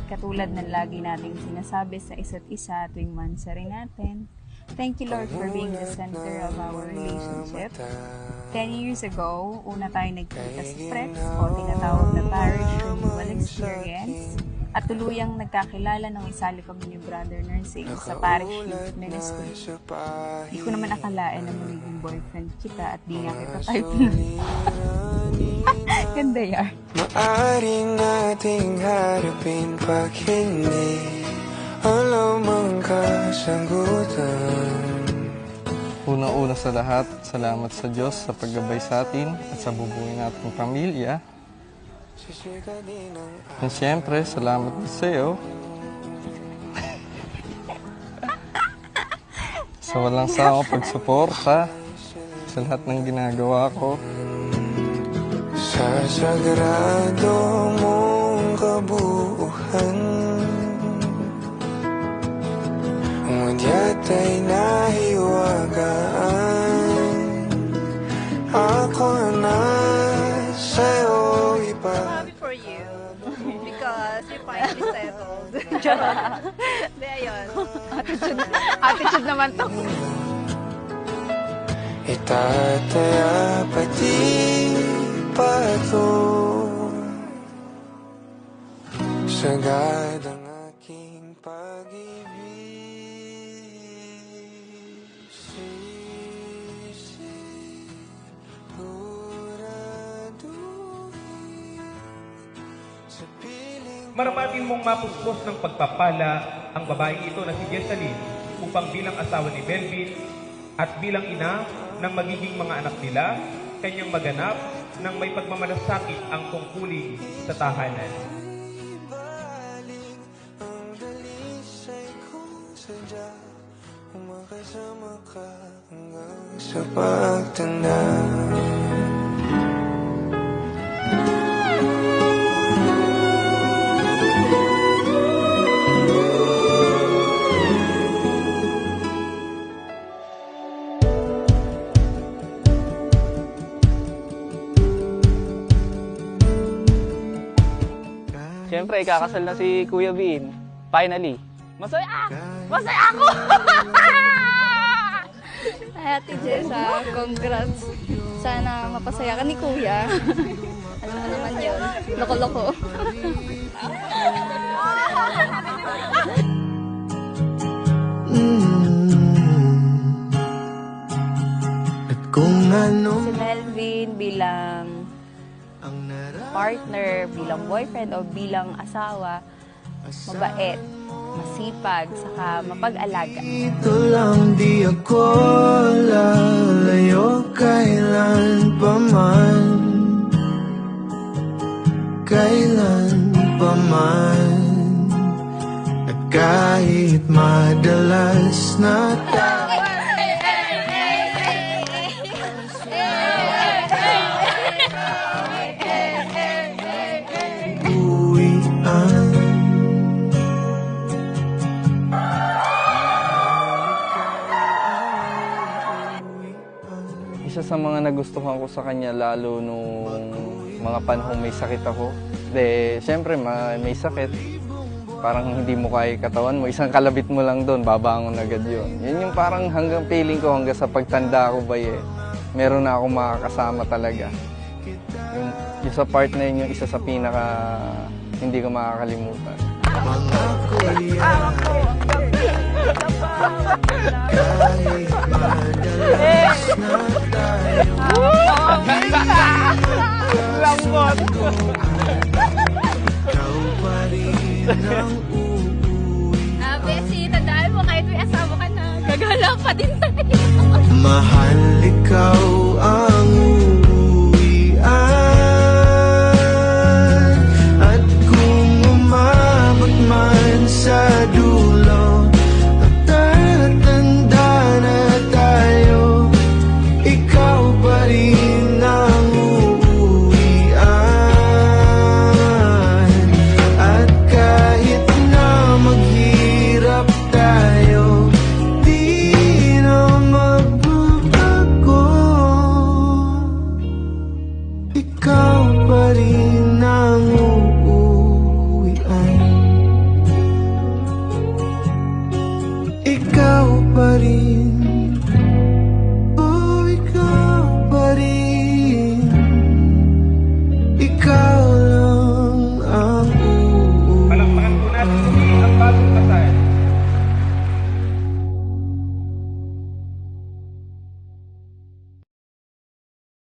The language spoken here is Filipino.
katulad ng lagi nating sinasabi sa isa't isa tuwing mansari natin, thank you Lord for being the center of our relationship. 10 years ago, una tayo nagkita sa Frex o tinatawag na Parish Renewal Experience at tuluyang nagkakilala ng isali kami ni Brother Nursing sa Parish Youth Ministry. Di ko naman akalain na magiging boyfriend kita at di nga kita type na. Ganda yan. Maaring nating harapin pag hindi alam ang kasagutan. Unang-una sa lahat, salamat sa Diyos sa paggabay sa atin at sa bubuhay nating pamilya. At siyempre, salamat din sa iyo sa walang sawang pagsuporta sa lahat ng ginagawa ko. Sa sagrado mong kabuuhan, ngunit ay nahiwagaan. Ako na sa'yo Happy for you because you finally settled. Hindi, ayun. Attitude naman to. Itataya pati pato sagad ang aking pag-ibig. Maramatin mong mapugpos ng pagpapala ang babaeng ito na si Jessalyn upang bilang asawa ni Melvin at bilang ina ng magiging mga anak nila, kanyang maganap ng may pagmamalasakit ang tungkulin sa tahanan. Sa pagtanda, Siyempre, kakasal na si Kuya Bean. Finally. Masaya! Masaya ako! Ate Jessa, congrats. Sana mapasaya ka ni Kuya. Alam mo naman yun. Loko-loko. at kung ano Si Melvin bilang partner, bilang boyfriend o bilang asawa, mabait, masipag, saka mapag-alaga. ito lang, di ako lalayo kailan paman, kailan paman. At kahit madalas na uwian, Isa sa mga nagustuhan ko sa kanya lalo nung mga panahong may sakit ako. Siyempre may sakit. Parang hindi mo kaya katawan mo. Isang kalabit mo lang doon, babangon agad yun. Yun yung parang hanggang feeling ko hanggang sa pagtanda ko ba meron na akong makakasama talaga. Yung sa part na yun, yung isa sa pinaka hindi ko makakalimutan. mga kuya, kahit madalas na tayo Lambot! ikaw pa rin ang uuwi. Bessie, tandaan mo kahit may asawa ka na, gagala pa din tayo. Mahal ikaw